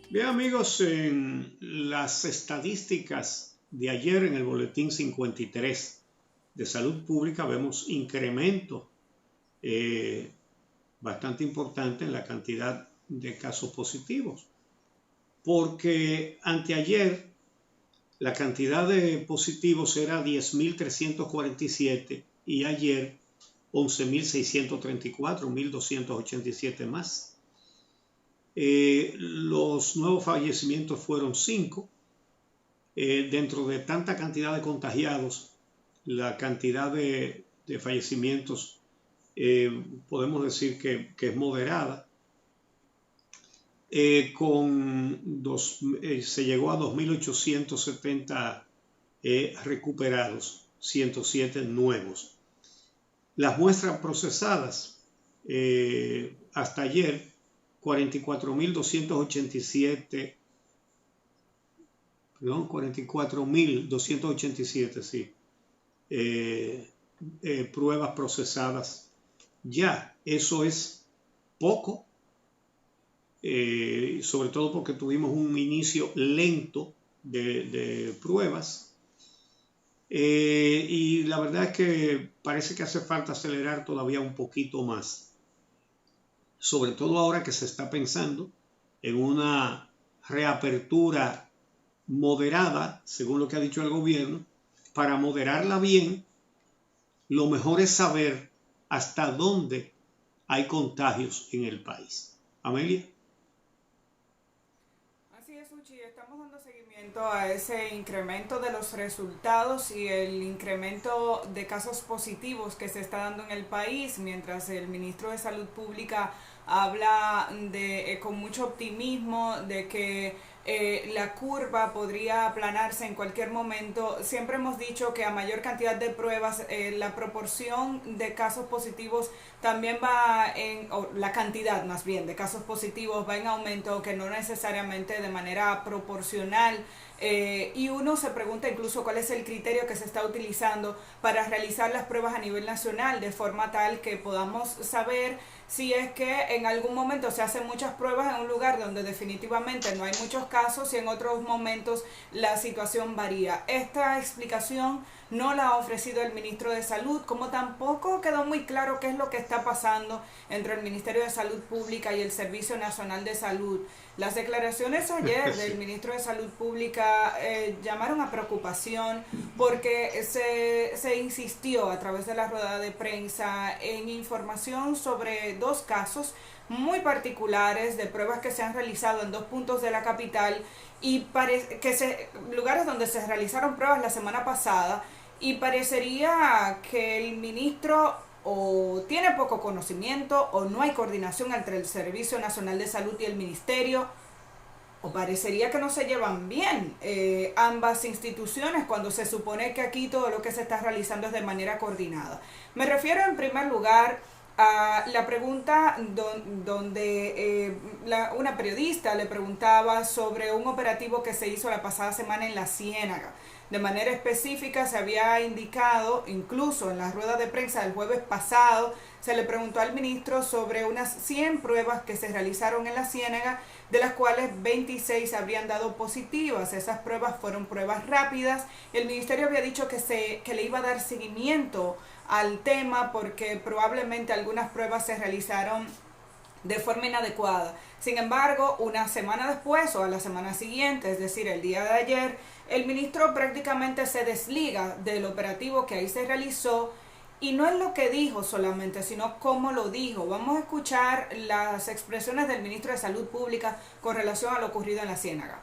Bien amigos, en las estadísticas de ayer en el boletín 53 de salud pública vemos incremento eh, bastante importante en la cantidad de casos positivos, porque anteayer la cantidad de positivos era 10.347 y ayer 11.634, 1.287 más. Los nuevos fallecimientos fueron 5. Dentro de tanta cantidad de contagiados, la cantidad de fallecimientos podemos decir que es moderada. Se llegó a 2.870 recuperados, 107 nuevos. Las muestras procesadas hasta ayer, 44.287, perdón, 44.287, sí, pruebas procesadas. Ya, eso es poco, sobre todo porque tuvimos un inicio lento de pruebas. Y la verdad es que parece que hace falta acelerar todavía un poquito más, sobre todo ahora que se está pensando en una reapertura moderada, según lo que ha dicho el gobierno. Para moderarla bien, lo mejor es saber hasta dónde hay contagios en el país. Amelia. Así es, Uchi, estamos dando seguimiento a ese incremento de los resultados y el incremento de casos positivos que se está dando en el país, mientras el ministro de Salud Pública habla con mucho optimismo de que la curva podría aplanarse en cualquier momento. Siempre hemos dicho que a mayor cantidad de pruebas, la proporción de casos positivos también o la cantidad más bien de casos positivos va en aumento, que no necesariamente de manera proporcional. Y uno se pregunta incluso cuál es el criterio que se está utilizando para realizar las pruebas a nivel nacional, de forma tal que podamos saber si es que en algún momento se hacen muchas pruebas en un lugar donde definitivamente no hay muchos casos y en otros momentos la situación varía. Esta explicación no la ha ofrecido el ministro de Salud, como tampoco quedó muy claro qué es lo que está pasando entre el Ministerio de Salud Pública y el Servicio Nacional de Salud. Las declaraciones ayer del Sí. ministro de Salud Pública llamaron a preocupación porque se insistió a través de la rueda de prensa en información sobre dos casos muy particulares de pruebas que se han realizado en dos puntos de la capital y lugares donde se realizaron pruebas la semana pasada, y parecería que el ministro o tiene poco conocimiento o no hay coordinación entre el Servicio Nacional de Salud y el Ministerio, o parecería que no se llevan bien ambas instituciones cuando se supone que aquí todo lo que se está realizando es de manera coordinada. Me refiero en primer lugar a la pregunta donde una periodista le preguntaba sobre un operativo que se hizo la pasada semana en La Ciénaga. De manera específica se había indicado, incluso en la rueda de prensa del jueves pasado, se le preguntó al ministro sobre unas 100 pruebas que se realizaron en La Ciénaga, de las cuales 26 habrían dado positivas. Esas pruebas fueron pruebas rápidas. El ministerio había dicho que le iba a dar seguimiento al tema porque probablemente algunas pruebas se realizaron de forma inadecuada. Sin embargo, una semana después o a la semana siguiente, es decir, el día de ayer, el ministro prácticamente se desliga del operativo que ahí se realizó, y no es lo que dijo solamente, sino cómo lo dijo. Vamos a escuchar las expresiones del ministro de Salud Pública con relación a lo ocurrido en La Ciénaga.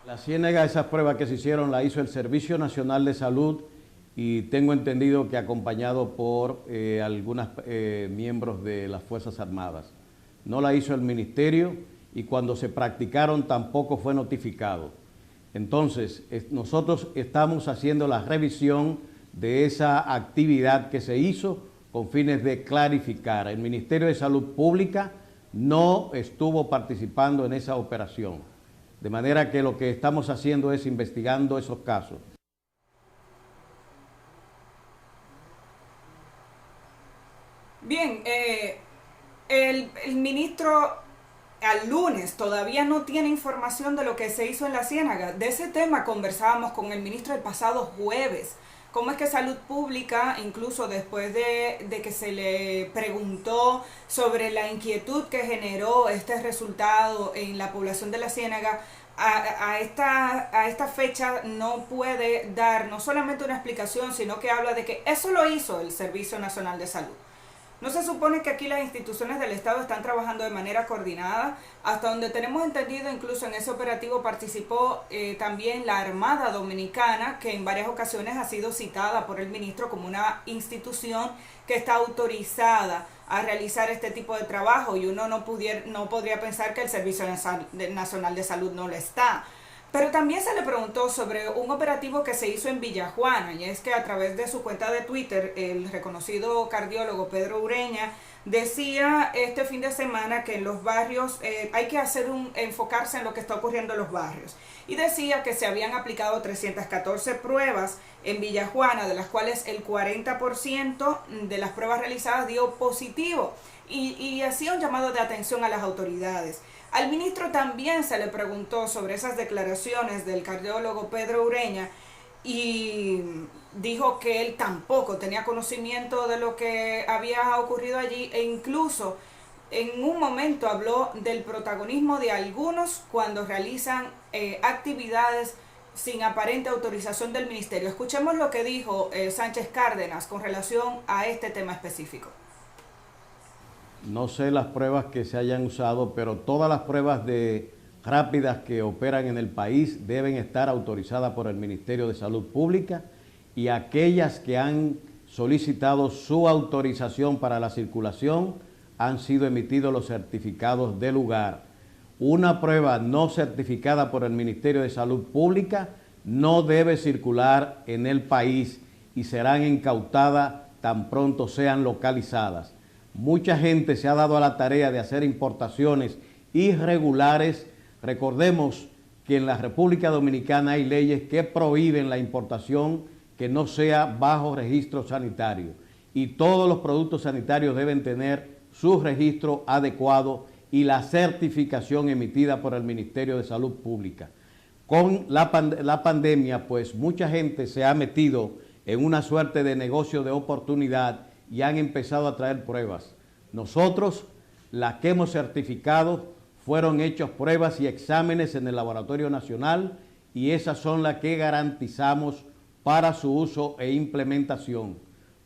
La Ciénaga, esas pruebas que se hicieron la hizo el Servicio Nacional de Salud y tengo entendido que acompañado por algunos miembros de las Fuerzas Armadas. No la hizo el Ministerio y cuando se practicaron tampoco fue notificado. Entonces, nosotros estamos haciendo la revisión de esa actividad que se hizo con fines de clarificar. El Ministerio de Salud Pública no estuvo participando en esa operación. De manera que lo que estamos haciendo es investigando esos casos. Bien, el ministro al lunes todavía no tiene información de lo que se hizo en la Ciénaga. De ese tema conversábamos con el ministro el pasado jueves. ¿Cómo es que Salud Pública, incluso después de que se le preguntó sobre la inquietud que generó este resultado en la población de la Ciénaga, a esta fecha no puede dar no solamente una explicación, sino que habla de que eso lo hizo el Servicio Nacional de Salud? ¿No se supone que aquí las instituciones del Estado están trabajando de manera coordinada? Hasta donde tenemos entendido, incluso en ese operativo participó también la Armada Dominicana, que en varias ocasiones ha sido citada por el ministro como una institución que está autorizada a realizar este tipo de trabajo, y uno no podría pensar que el Servicio Nacional de Salud no lo está. Pero también se le preguntó sobre un operativo que se hizo en Villajuana, y es que a través de su cuenta de Twitter, el reconocido cardiólogo Pedro Ureña decía este fin de semana que en los barrios hay que enfocarse en lo que está ocurriendo en los barrios. Y decía que se habían aplicado 314 pruebas en Villajuana, de las cuales el 40% de las pruebas realizadas dio positivo. Y hacía un llamado de atención a las autoridades. Al ministro también se le preguntó sobre esas declaraciones del cardiólogo Pedro Ureña y dijo que él tampoco tenía conocimiento de lo que había ocurrido allí, e incluso en un momento habló del protagonismo de algunos cuando realizan actividades sin aparente autorización del ministerio. Escuchemos lo que dijo Sánchez Cárdenas con relación a este tema específico. No sé las pruebas que se hayan usado, pero todas las pruebas rápidas que operan en el país deben estar autorizadas por el Ministerio de Salud Pública, y aquellas que han solicitado su autorización para la circulación han sido emitidos los certificados de lugar. Una prueba no certificada por el Ministerio de Salud Pública no debe circular en el país y serán incautadas tan pronto sean localizadas. Mucha gente se ha dado a la tarea de hacer importaciones irregulares. Recordemos que en la República Dominicana hay leyes que prohíben la importación que no sea bajo registro sanitario, y todos los productos sanitarios deben tener su registro adecuado y la certificación emitida por el Ministerio de Salud Pública. Con la pandemia, pues mucha gente se ha metido en una suerte de negocio de oportunidad y han empezado a traer pruebas. Nosotros, las que hemos certificado, fueron hechas pruebas y exámenes en el Laboratorio Nacional, y esas son las que garantizamos para su uso e implementación.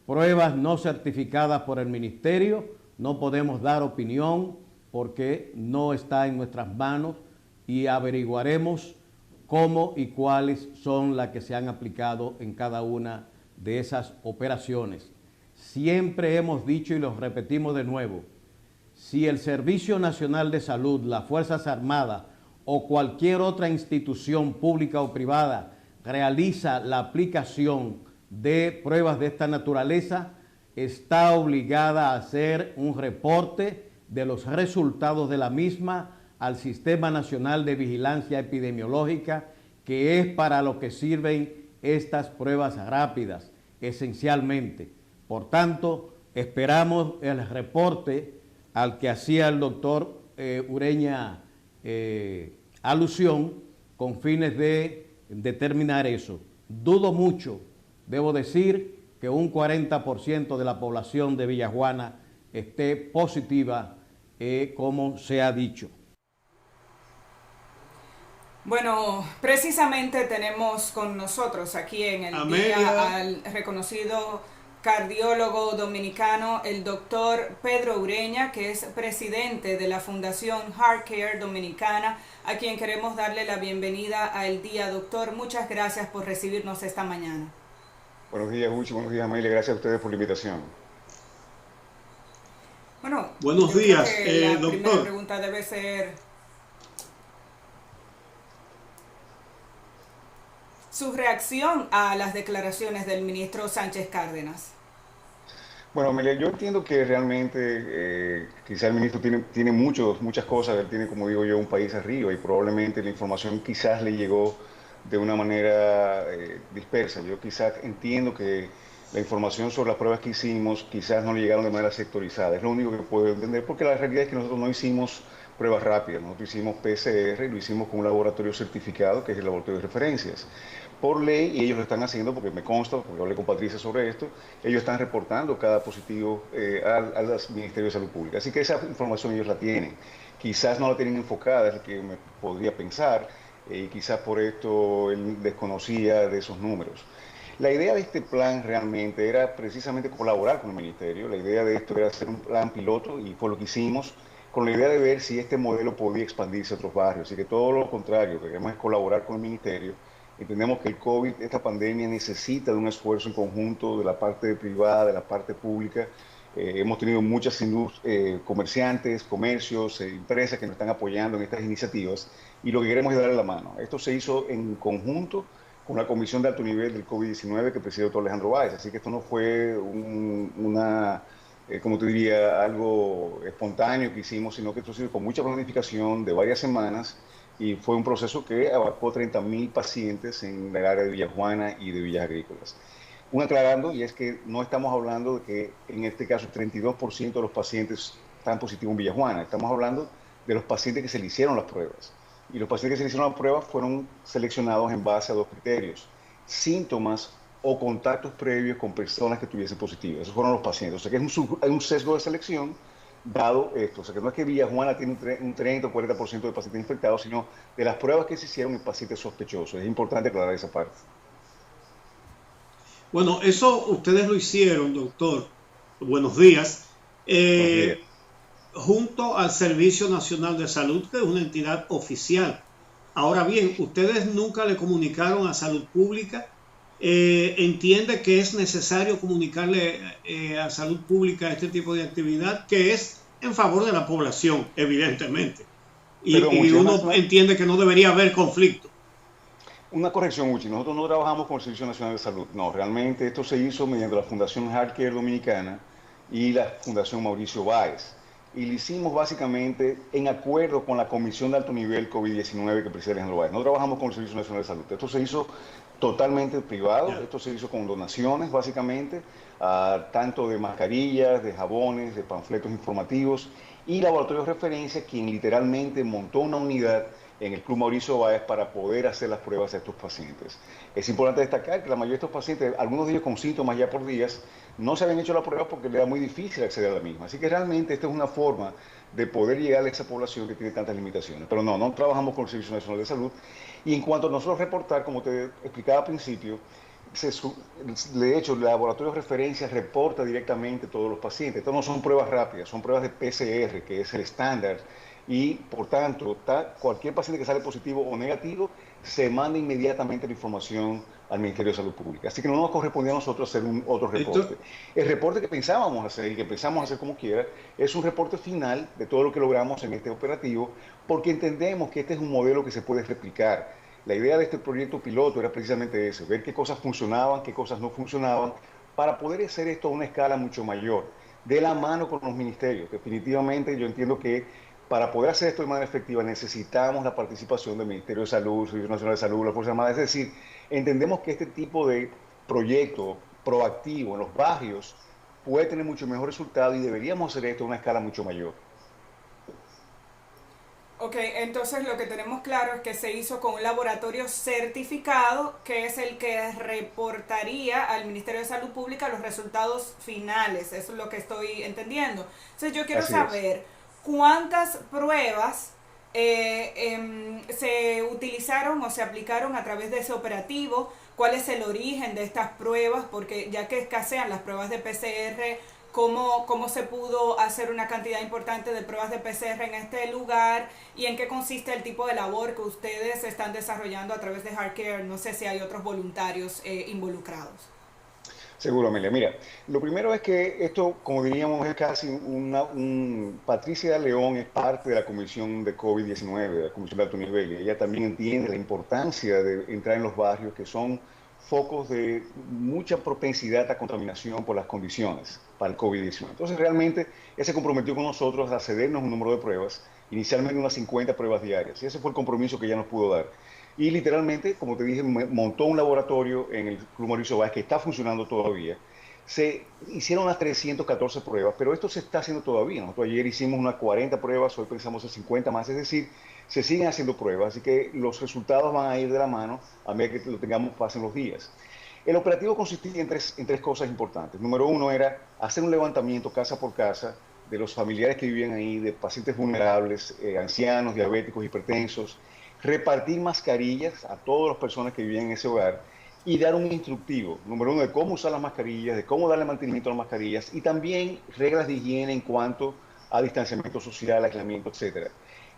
Pruebas no certificadas por el Ministerio, no podemos dar opinión porque no está en nuestras manos, y averiguaremos cómo y cuáles son las que se han aplicado en cada una de esas operaciones. Siempre hemos dicho y lo repetimos de nuevo: si el Servicio Nacional de Salud, las Fuerzas Armadas o cualquier otra institución pública o privada realiza la aplicación de pruebas de esta naturaleza, está obligada a hacer un reporte de los resultados de la misma al Sistema Nacional de Vigilancia Epidemiológica, que es para lo que sirven estas pruebas rápidas, esencialmente. Por tanto, esperamos el reporte al que hacía el doctor Ureña alusión, con fines de determinar eso. Dudo mucho, debo decir, que un 40% de la población de Villajuana esté positiva, como se ha dicho. Bueno, precisamente tenemos con nosotros aquí en el día al reconocido cardiólogo dominicano, el doctor Pedro Ureña, que es presidente de la Fundación HeartCare Dominicana, a quien queremos darle la bienvenida al día. Doctor, muchas gracias por recibirnos esta mañana. Buenos días, Uchi. Buenos días, Mayli. Gracias a ustedes por la invitación. Bueno, buenos días, la doctor. primera pregunta debe ser su reacción a las declaraciones del ministro Sánchez Cárdenas. Bueno, Amelia, yo entiendo que realmente quizá el ministro tiene muchas cosas. Él tiene, como digo yo, un país arriba, y probablemente la información quizás le llegó de una manera dispersa. Yo quizás entiendo que la información sobre las pruebas que hicimos quizás no le llegaron de manera sectorizada. Es lo único que puedo entender, porque la realidad es que nosotros no hicimos pruebas rápidas. Nosotros hicimos PCR y lo hicimos con un laboratorio certificado, que es el laboratorio de referencias. Por ley, y ellos lo están haciendo porque me consta, porque hablé con Patricia sobre esto, ellos están reportando cada positivo al Ministerio de Salud Pública. Así que esa información ellos la tienen. Quizás no la tienen enfocada, es lo que me podría pensar, y quizás por esto él desconocía de esos números. La idea de este plan realmente era precisamente colaborar con el Ministerio. La idea de esto era hacer un plan piloto y fue lo que hicimos, con la idea de ver si este modelo podía expandirse a otros barrios. Así que todo lo contrario, lo que queremos es colaborar con el Ministerio. Entendemos que el COVID, esta pandemia, necesita de un esfuerzo en conjunto de la parte privada, de la parte pública. Hemos tenido muchas comerciantes, comercios, empresas que nos están apoyando en estas iniciativas y lo que queremos es darle la mano. Esto se hizo en conjunto con la Comisión de Alto Nivel del COVID-19 que preside el doctor Alejandro Báez, así que esto no fue como te diría, algo espontáneo que hicimos, sino que esto se hizo con mucha planificación de varias semanas y fue un proceso que abarcó 30.000 pacientes en el área de Villajuana y de Villas Agrícolas. Un aclarando, y es que no estamos hablando de que en este caso 32% de los pacientes están positivos en Villajuana, estamos hablando de los pacientes que se le hicieron las pruebas. Y los pacientes que se le hicieron las pruebas fueron seleccionados en base a dos criterios: síntomas o contactos previos con personas que tuviesen positivas. Esos fueron los pacientes. O sea que hay un sesgo de selección dado esto. O sea que no es que Villajuana tiene un 30 o 40% de pacientes infectados, sino de las pruebas que se hicieron en pacientes sospechosos. Es importante aclarar esa parte. Bueno, eso ustedes lo hicieron, doctor. Buenos días. Buenos días. Junto al Servicio Nacional de Salud, que es una entidad oficial. Ahora bien, ustedes nunca le comunicaron a Salud Pública. Entiende que es necesario comunicarle a Salud Pública este tipo de actividad, que es en favor de la población, evidentemente. Y uno entiende que no debería haber conflicto. Una corrección, Uchi. Nosotros no trabajamos con el Servicio Nacional de Salud. No, realmente esto se hizo mediante la Fundación Healthcare Dominicana y la Fundación Mauricio Báez. Y lo hicimos básicamente en acuerdo con la Comisión de Alto Nivel COVID-19 que preside Alejandro Báez. No trabajamos con el Servicio Nacional de Salud. Esto se hizo totalmente privado. Esto se hizo con donaciones, básicamente, tanto de mascarillas, de jabones, de panfletos informativos, y Laboratorio de Referencia, quien literalmente montó una unidad en el Club Mauricio Báez para poder hacer las pruebas a estos pacientes. Es importante destacar que la mayoría de estos pacientes, algunos de ellos con síntomas ya por días, no se habían hecho la prueba porque le era muy difícil acceder a la misma. Así que realmente esta es una forma de poder llegar a esa población que tiene tantas limitaciones. Pero no trabajamos con el Servicio Nacional de Salud. Y en cuanto a nosotros reportar, como te explicaba al principio, de hecho, el laboratorio de referencia reporta directamente a todos los pacientes. Estas no son pruebas rápidas, son pruebas de PCR, que es el estándar. Y, por tanto, cualquier paciente que sale positivo o negativo, se manda inmediatamente la información al Ministerio de Salud Pública. Así que no nos correspondía a nosotros hacer otro reporte. El reporte que pensábamos hacer y que pensamos hacer como quiera es un reporte final de todo lo que logramos en este operativo, porque entendemos que este es un modelo que se puede replicar. La idea de este proyecto piloto era precisamente eso, ver qué cosas funcionaban, qué cosas no funcionaban, para poder hacer esto a una escala mucho mayor, de la mano con los ministerios. Definitivamente yo entiendo que para poder hacer esto de manera efectiva necesitamos la participación del Ministerio de Salud, Servicio Nacional de Salud, la Fuerza Armada. Es decir, entendemos que este tipo de proyecto proactivo en los barrios puede tener mucho mejor resultado y deberíamos hacer esto a una escala mucho mayor. Ok, entonces lo que tenemos claro es que se hizo con un laboratorio certificado, que es el que reportaría al Ministerio de Salud Pública los resultados finales. Eso es lo que estoy entendiendo. Entonces yo quiero saber cuántas pruebas se utilizaron o se aplicaron a través de ese operativo, cuál es el origen de estas pruebas, porque ya que escasean las pruebas de PCR, cómo se pudo hacer una cantidad importante de pruebas de PCR en este lugar y en qué consiste el tipo de labor que ustedes están desarrollando a través de Healthcare. No sé si hay otros voluntarios involucrados. Seguro, Amelia. Mira, lo primero es que esto, como diríamos, es casi Patricia León es parte de la comisión de COVID-19, de la comisión de alto nivel, y ella también entiende la importancia de entrar en los barrios que son focos de mucha propensidad a contaminación por las condiciones para el COVID-19. Entonces, realmente, ella se comprometió con nosotros a cedernos un número de pruebas, inicialmente unas 50 pruebas diarias, y ese fue el compromiso que ella nos pudo dar. Y literalmente, como te dije, montó un laboratorio en el Club Mauricio Báez que está funcionando todavía. se hicieron unas 314 pruebas, pero esto se está haciendo todavía. Nosotros ayer hicimos unas 40 pruebas, hoy pensamos en 50 más, es decir, se siguen haciendo pruebas, así que los resultados van a ir de la mano a medida que lo tengamos, pasen los días. El operativo consistía en tres cosas importantes. Número uno era hacer un levantamiento casa por casa de los familiares que vivían ahí, de pacientes vulnerables, ancianos, diabéticos, hipertensos, repartir mascarillas a todas las personas que vivían en ese hogar y dar un instructivo, número uno, de cómo usar las mascarillas, de cómo darle mantenimiento a las mascarillas y también reglas de higiene en cuanto a distanciamiento social, aislamiento, etc.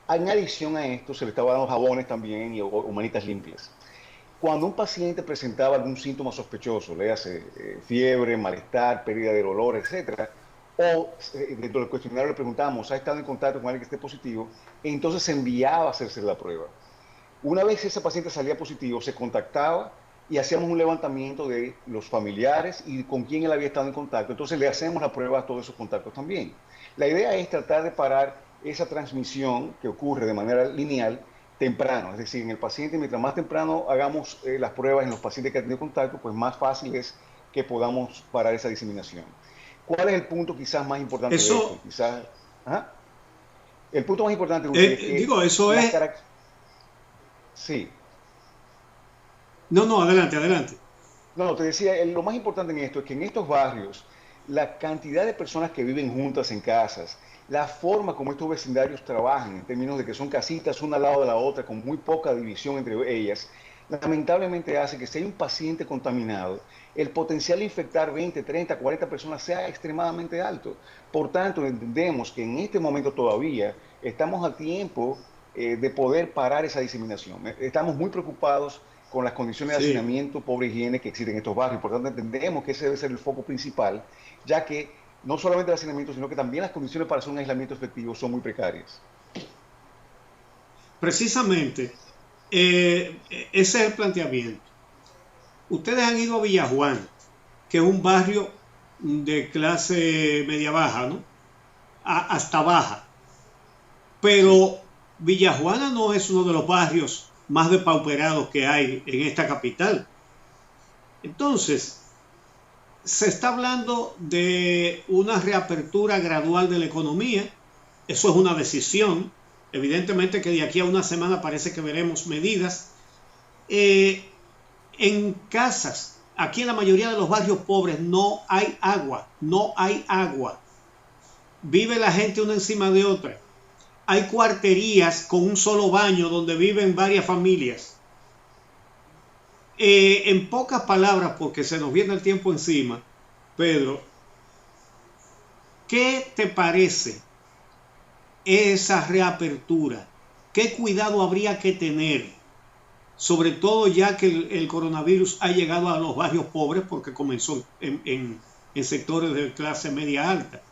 En adición a esto, se le estaba dando jabones también o manitas limpias. Cuando un paciente presentaba algún síntoma sospechoso, le hace fiebre, malestar, pérdida de olor, etc., o dentro del cuestionario le preguntábamos, ¿ha estado en contacto con alguien que esté positivo? Entonces se enviaba a hacerse la prueba. Una vez ese paciente salía positivo, se contactaba y hacíamos un levantamiento de los familiares y con quién él había estado en contacto. Entonces le hacemos la prueba a todos esos contactos también. La idea es tratar de parar esa transmisión que ocurre de manera lineal temprano, es decir, en el paciente, mientras más temprano hagamos las pruebas en los pacientes que han tenido contacto, pues más fácil es que podamos parar esa diseminación. ¿Cuál es el punto quizás más importante de esto? Eso, Quizás, ¿ajá? El punto más importante, Uchi, es que digo, eso las es... características... Sí. No, no, adelante, adelante. No, te decía, lo más importante en esto es que en estos barrios, la cantidad de personas que viven juntas en casas, la forma como estos vecindarios trabajan, en términos de que son casitas una al lado de la otra, con muy poca división entre ellas, lamentablemente hace que si hay un paciente contaminado, el potencial de infectar 20, 30, 40 personas sea extremadamente alto. Por tanto, entendemos que en este momento todavía estamos a tiempo de poder parar esa diseminación. Estamos muy preocupados con las condiciones de Sí. hacinamiento, pobre higiene que existen en estos barrios. Por tanto, entendemos que ese debe ser el foco principal, ya que no solamente el hacinamiento, sino que también las condiciones para hacer un aislamiento efectivo son muy precarias. Precisamente, ese es el planteamiento. Ustedes han ido a Villajuana, que es un barrio de clase media baja, ¿no? Hasta baja. Sí. Pero Villajuana no es uno de los barrios más depauperados que hay en esta capital. Entonces, se está hablando de una reapertura gradual de la economía. Eso es una decisión. Evidentemente que de aquí a una semana parece que veremos medidas. En casas, aquí en la mayoría de los barrios pobres no hay agua, no hay agua. Vive la gente una encima de otra. Hay cuarterías con un solo baño donde viven varias familias. En pocas palabras, porque se nos viene el tiempo encima, Pedro, ¿qué te parece esa reapertura? ¿Qué cuidado habría que tener? Sobre todo ya que el coronavirus ha llegado a los barrios pobres porque comenzó en sectores de clase media alta.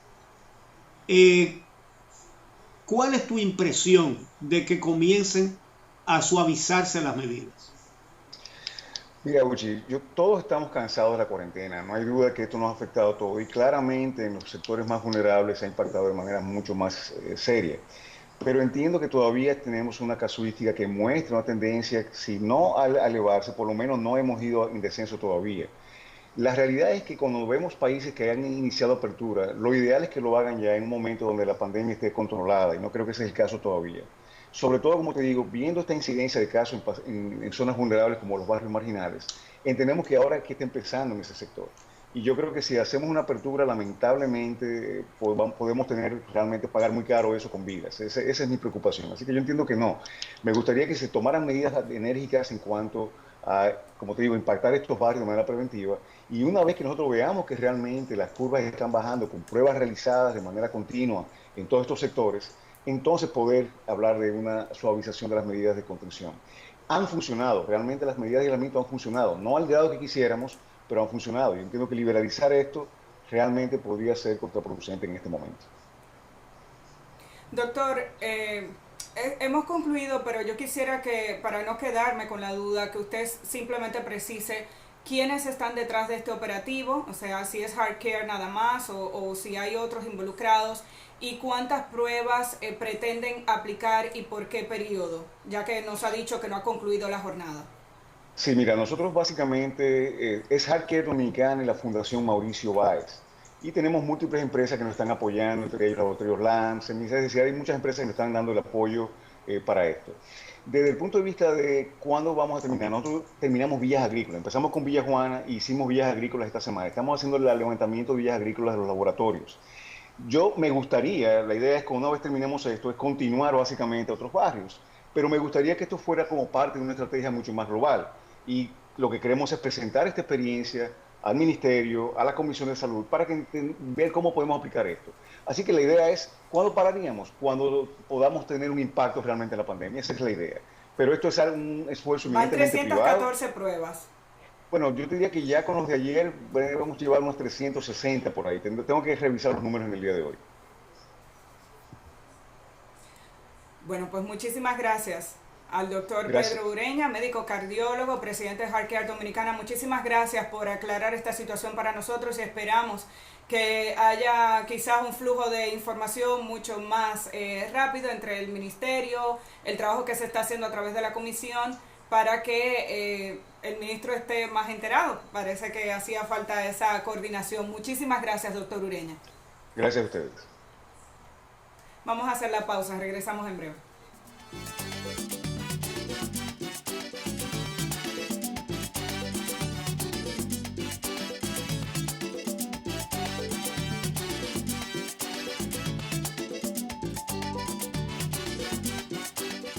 ¿Cuál es tu impresión de que comiencen a suavizarse las medidas? Mira, Uchi, todos estamos cansados de la cuarentena. No hay duda que esto nos ha afectado a todos y claramente en los sectores más vulnerables ha impactado de manera mucho más seria. Pero entiendo que todavía tenemos una casuística que muestra una tendencia, si no a elevarse, por lo menos no hemos ido en descenso todavía. La realidad es que cuando vemos países que han iniciado apertura, lo ideal es que lo hagan ya en un momento donde la pandemia esté controlada y no creo que ese es el caso todavía. Sobre todo, como te digo, viendo esta incidencia de casos en zonas vulnerables como los barrios marginales, entendemos que ahora es que está empezando en ese sector. Y yo creo que si hacemos una apertura, lamentablemente podemos tener realmente pagar muy caro eso con vidas. Esa es mi preocupación. Así que yo entiendo que no. Me gustaría que se tomaran medidas enérgicas en cuanto a, como te digo, impactar estos barrios de manera preventiva. Y una vez que nosotros veamos que realmente las curvas están bajando con pruebas realizadas de manera continua en todos estos sectores, entonces poder hablar de una suavización de las medidas de contención. Han funcionado, realmente las medidas de aislamiento han funcionado, no al grado que quisiéramos, pero han funcionado. Yo entiendo que liberalizar esto realmente podría ser contraproducente en este momento. Doctor, hemos concluido, pero yo quisiera que, para no quedarme con la duda, que usted simplemente precise quiénes están detrás de este operativo, o sea, si es HeartCare nada más o si hay otros involucrados, y cuántas pruebas pretenden aplicar y por qué periodo, ya que nos ha dicho que no ha concluido la jornada. Sí, mira, nosotros básicamente es Healthcare Dominicana y la Fundación Mauricio Báez. Y tenemos múltiples empresas que nos están apoyando, entre ellos Laboratorios LAMS, es decir, hay muchas empresas que nos están dando el apoyo para esto. Desde el punto de vista de cuándo vamos a terminar, nosotros terminamos Villas Agrícolas. Empezamos con Villa Juana y hicimos Villas Agrícolas esta semana. Estamos haciendo el levantamiento de Villas Agrícolas de los laboratorios. Yo me gustaría, la idea es que una vez terminemos esto, es continuar básicamente a otros barrios, pero me gustaría que esto fuera como parte de una estrategia mucho más global. Y lo que queremos es presentar esta experiencia al Ministerio, a la Comisión de Salud, para que ver cómo podemos aplicar esto. Así que la idea es, ¿cuándo pararíamos? Cuando podamos tener un impacto realmente en la pandemia, esa es la idea. Pero esto es un esfuerzo Van eminentemente privado. 314 pruebas. Bueno, yo te diría que ya con los de ayer vamos a llevar unos 360 por ahí. Tengo que revisar los números en el día de hoy. Bueno, pues muchísimas gracias al doctor Gracias. Pedro Ureña, médico cardiólogo, presidente de Healthcare Dominicana. Muchísimas gracias por aclarar esta situación para nosotros y esperamos que haya quizás un flujo de información mucho más rápido entre el ministerio, el trabajo que se está haciendo a través de la comisión, para que el ministro esté más enterado. Parece que hacía falta esa coordinación. Muchísimas gracias, doctor Ureña. Gracias a ustedes. Vamos a hacer la pausa, regresamos en breve.